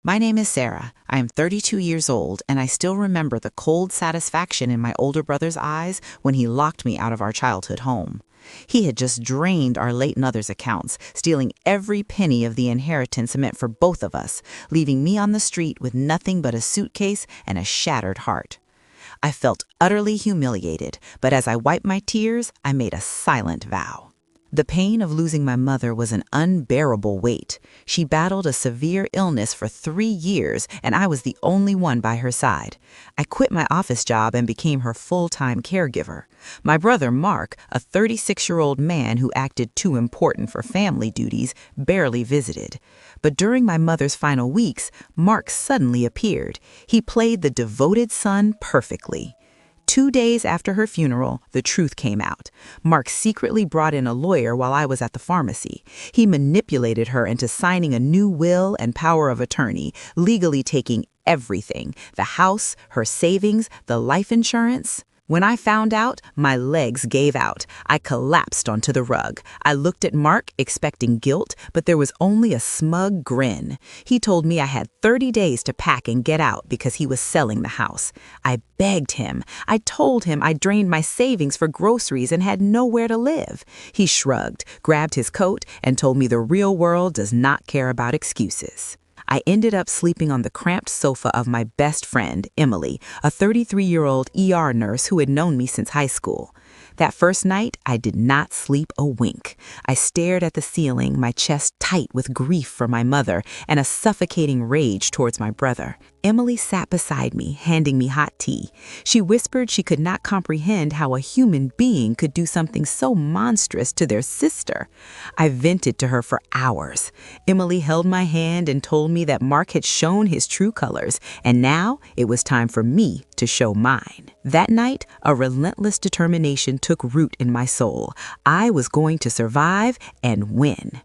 My name is Sarah. I am 32 years old, and I still remember the cold satisfaction in my older brother's eyes when he locked me out of our childhood home. He had just drained our late mother's accounts, stealing every penny of the inheritance meant for both of us, leaving me on the street with nothing but a suitcase and a shattered heart. I felt utterly humiliated, but as I wiped my tears, I made a silent vow. The pain of losing my mother was an unbearable weight. She battled a severe illness for 3 years, and I was the only one by her side. I quit my office job and became her full-time caregiver. My brother Mark, a 36-year-old man who acted too important for family duties, barely visited. But during my mother's final weeks, Mark suddenly appeared. He played the devoted son perfectly. 2 days after her funeral, the truth came out. Mark secretly brought in a lawyer while I was at the pharmacy. He manipulated her into signing a new will and power of attorney, legally taking everything: the house, her savings, the life insurance. When I found out, my legs gave out. I collapsed onto the rug. I looked at Mark, expecting guilt, but there was only a smug grin. He told me I had 30 days to pack and get out because he was selling the house. I begged him. I told him I drained my savings for groceries and had nowhere to live. He shrugged, grabbed his coat, and told me the real world does not care about excuses. I ended up sleeping on the cramped sofa of my best friend, Emily, a 33-year-old ER nurse who had known me since high school. That first night, I did not sleep a wink. I stared at the ceiling, my chest tight with grief for my mother and a suffocating rage towards my brother. Emily sat beside me, handing me hot tea. She whispered she could not comprehend how a human being could do something so monstrous to their sister. I vented to her for hours. Emily held my hand and told me that Mark had shown his true colors, and now it was time for me to show mine. That night, a relentless determination took root in my soul. I was going to survive and win.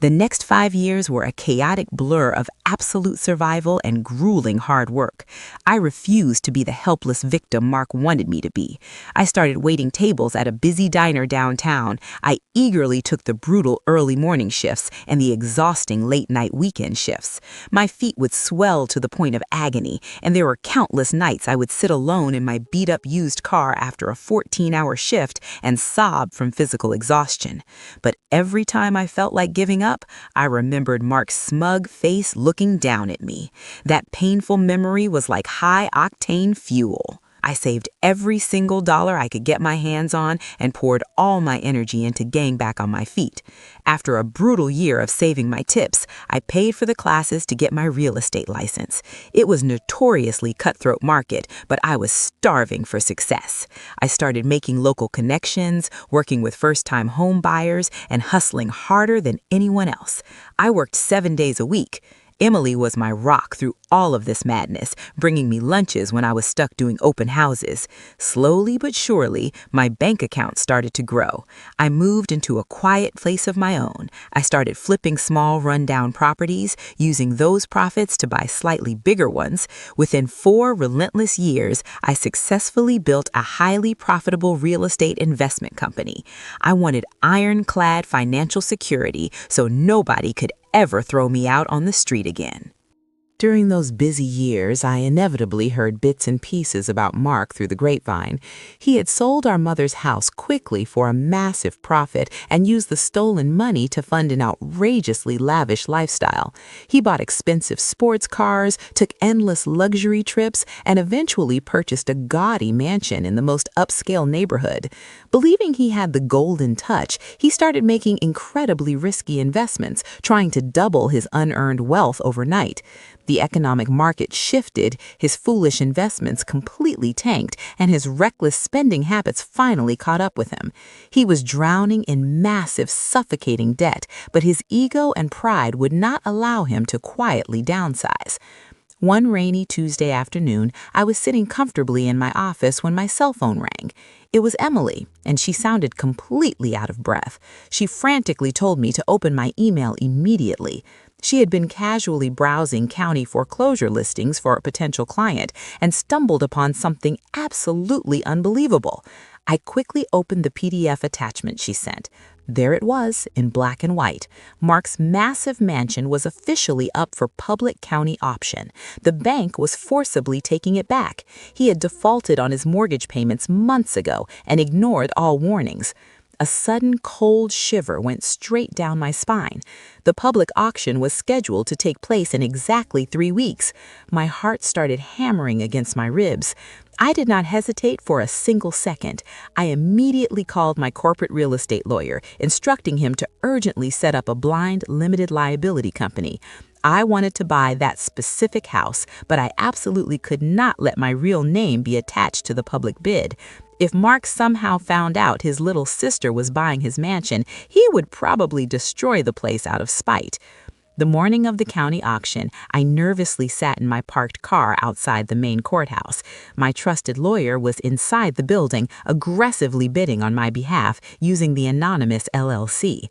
The next 5 years were a chaotic blur of absolute survival and grueling hard work. I refused to be the helpless victim Mark wanted me to be. I started waiting tables at a busy diner downtown. I eagerly took the brutal early morning shifts and the exhausting late-night weekend shifts. My feet would swell to the point of agony, and there were countless nights I would sit alone in my beat-up used car after a 14-hour shift and sob from physical exhaustion. But every time I felt like giving up, I remembered Mark's smug face looking down at me. That painful memory was like high-octane fuel. I saved every single dollar I could get my hands on and poured all my energy into getting back on my feet. After a brutal year of saving my tips, I paid for the classes to get my real estate license. It was notoriously cutthroat market, but I was starving for success. I started making local connections, working with first-time home buyers, and hustling harder than anyone else. I worked 7 days a week. Emily was my rock through all of this madness, bringing me lunches when I was stuck doing open houses. Slowly but surely, my bank account started to grow. I moved into a quiet place of my own. I started flipping small rundown properties, using those profits to buy slightly bigger ones. Within 4 relentless years, I successfully built a highly profitable real estate investment company. I wanted ironclad financial security so nobody could ever throw me out on the street again. During those busy years, I inevitably heard bits and pieces about Mark through the grapevine. He had sold our mother's house quickly for a massive profit and used the stolen money to fund an outrageously lavish lifestyle. He bought expensive sports cars, took endless luxury trips, and eventually purchased a gaudy mansion in the most upscale neighborhood. Believing he had the golden touch, he started making incredibly risky investments, trying to double his unearned wealth overnight. The economic market shifted, his foolish investments completely tanked, and his reckless spending habits finally caught up with him. He was drowning in massive, suffocating debt, but his ego and pride would not allow him to quietly downsize. One rainy Tuesday afternoon, I was sitting comfortably in my office when my cell phone rang. It was Emily, and she sounded completely out of breath. She frantically told me to open my email immediately. She had been casually browsing county foreclosure listings for a potential client and stumbled upon something absolutely unbelievable. I quickly opened the PDF attachment she sent. There it was, in black and white. Mark's massive mansion was officially up for public county option. The bank was forcibly taking it back. He had defaulted on his mortgage payments months ago and ignored all warnings. A sudden cold shiver went straight down my spine. The public auction was scheduled to take place in exactly 3 weeks. My heart started hammering against my ribs. I did not hesitate for a single second. I immediately called my corporate real estate lawyer, instructing him to urgently set up a blind, limited liability company. I wanted to buy that specific house, but I absolutely could not let my real name be attached to the public bid. If Mark somehow found out his little sister was buying his mansion, he would probably destroy the place out of spite. The morning of the county auction, I nervously sat in my parked car outside the main courthouse. My trusted lawyer was inside the building, aggressively bidding on my behalf using the anonymous LLC.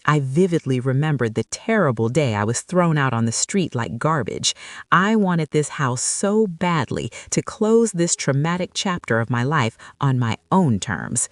I vividly remembered the terrible day I was thrown out on the street like garbage. I wanted this house so badly to close this traumatic chapter of my life on my own terms.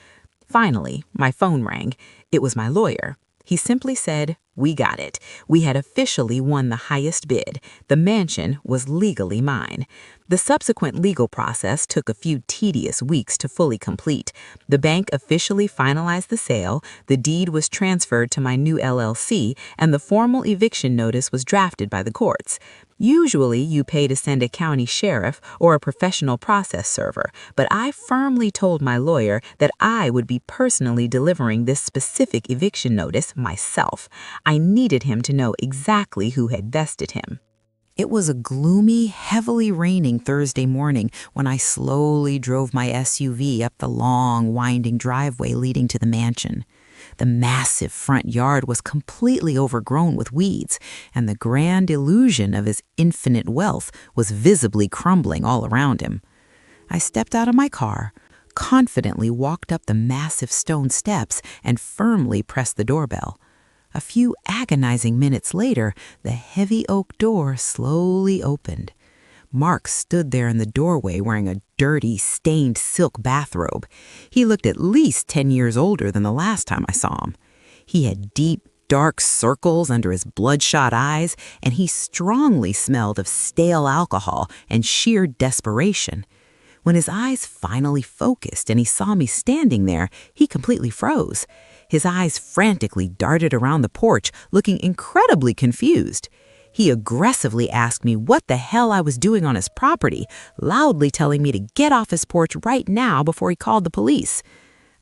Finally, my phone rang. It was my lawyer. He simply said, "We got it. We had officially won the highest bid. The mansion was legally mine." The subsequent legal process took a few tedious weeks to fully complete. The bank officially finalized the sale, the deed was transferred to my new LLC, and the formal eviction notice was drafted by the courts. Usually, you pay to send a county sheriff or a professional process server, but I firmly told my lawyer that I would be personally delivering this specific eviction notice myself. I needed him to know exactly who had vested him. It was a gloomy, heavily raining Thursday morning when I slowly drove my SUV up the long, winding driveway leading to the mansion. The massive front yard was completely overgrown with weeds, and the grand illusion of his infinite wealth was visibly crumbling all around him. I stepped out of my car, confidently walked up the massive stone steps, and firmly pressed the doorbell. A few agonizing minutes later, the heavy oak door slowly opened. Mark stood there in the doorway wearing a dirty, stained silk bathrobe. He looked at least 10 years older than the last time I saw him. He had deep, dark circles under his bloodshot eyes, and he strongly smelled of stale alcohol and sheer desperation. When his eyes finally focused and he saw me standing there, he completely froze. His eyes frantically darted around the porch, looking incredibly confused. He aggressively asked me what the hell I was doing on his property, loudly telling me to get off his porch right now before he called the police.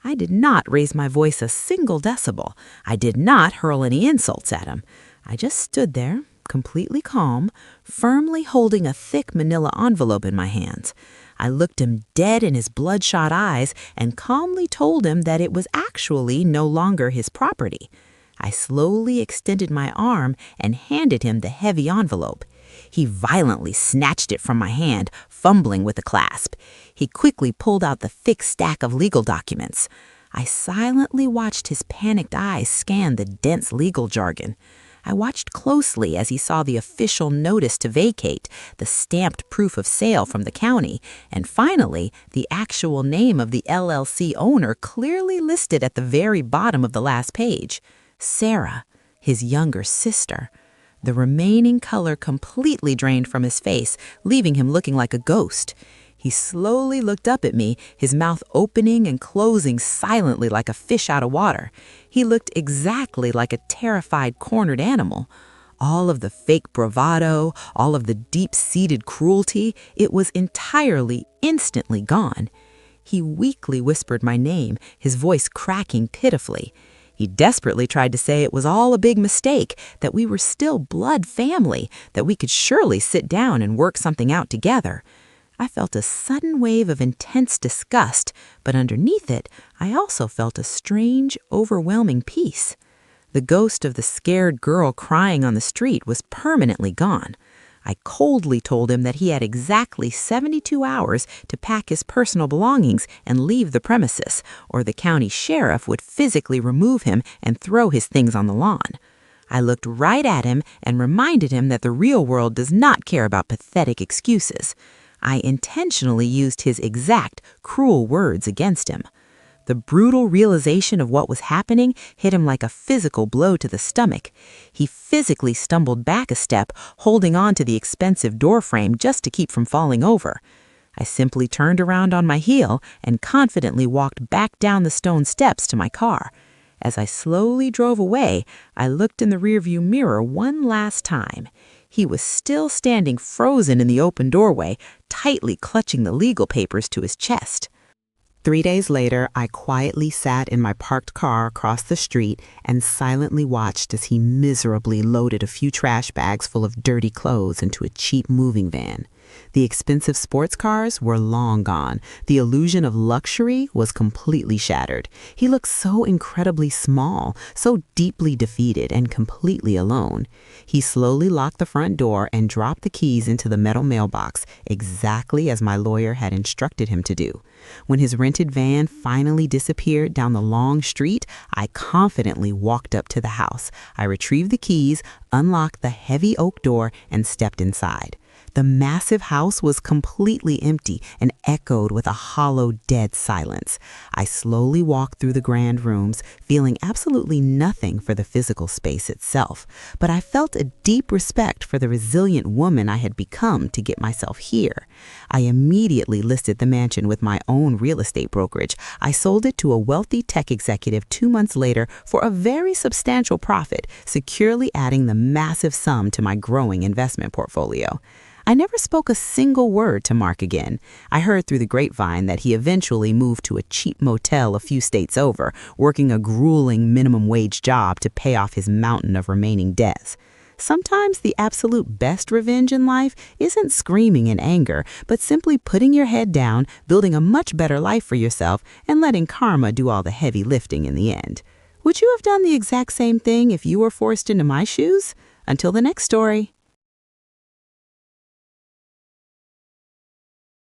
I did not raise my voice a single decibel. I did not hurl any insults at him. I just stood there, completely calm, firmly holding a thick manila envelope in my hands. I looked him dead in his bloodshot eyes and calmly told him that it was actually no longer his property. I slowly extended my arm and handed him the heavy envelope. He violently snatched it from my hand, fumbling with the clasp. He quickly pulled out the thick stack of legal documents. I silently watched his panicked eyes scan the dense legal jargon. I watched closely as he saw the official notice to vacate, the stamped proof of sale from the county, and finally, the actual name of the LLC owner clearly listed at the very bottom of the last page. Sarah, his younger sister. The remaining color completely drained from his face, leaving him looking like a ghost. He slowly looked up at me, his mouth opening and closing silently like a fish out of water. He looked exactly like a terrified, cornered animal. All of the fake bravado, all of the deep-seated cruelty, it was entirely, instantly gone. He weakly whispered my name, his voice cracking pitifully. He desperately tried to say it was all a big mistake, that we were still blood family, that we could surely sit down and work something out together. I felt a sudden wave of intense disgust, but underneath it, I also felt a strange, overwhelming peace. The ghost of the scared girl crying on the street was permanently gone. I coldly told him that he had exactly 72 hours to pack his personal belongings and leave the premises, or the county sheriff would physically remove him and throw his things on the lawn. I looked right at him and reminded him that the real world does not care about pathetic excuses. I intentionally used his exact, cruel words against him. The brutal realization of what was happening hit him like a physical blow to the stomach. He physically stumbled back a step, holding on to the expensive doorframe just to keep from falling over. I simply turned around on my heel and confidently walked back down the stone steps to my car. As I slowly drove away, I looked in the rearview mirror one last time. He was still standing frozen in the open doorway, tightly clutching the legal papers to his chest. 3 days later, I quietly sat in my parked car across the street and silently watched as he miserably loaded a few trash bags full of dirty clothes into a cheap moving van. The expensive sports cars were long gone. The illusion of luxury was completely shattered. He looked so incredibly small, so deeply defeated and completely alone. He slowly locked the front door and dropped the keys into the metal mailbox, exactly as my lawyer had instructed him to do. When his rented van finally disappeared down the long street, I confidently walked up to the house. I retrieved the keys, unlocked the heavy oak door, and stepped inside. The massive house was completely empty and echoed with a hollow, dead silence. I slowly walked through the grand rooms, feeling absolutely nothing for the physical space itself. But I felt a deep respect for the resilient woman I had become to get myself here. I immediately listed the mansion with my own real estate brokerage. I sold it to a wealthy tech executive 2 months later for a very substantial profit, securely adding the massive sum to my growing investment portfolio. I never spoke a single word to Mark again. I heard through the grapevine that he eventually moved to a cheap motel a few states over, working a grueling minimum wage job to pay off his mountain of remaining debts. Sometimes the absolute best revenge in life isn't screaming in anger, but simply putting your head down, building a much better life for yourself, and letting karma do all the heavy lifting in the end. Would you have done the exact same thing if you were forced into my shoes? Until the next story.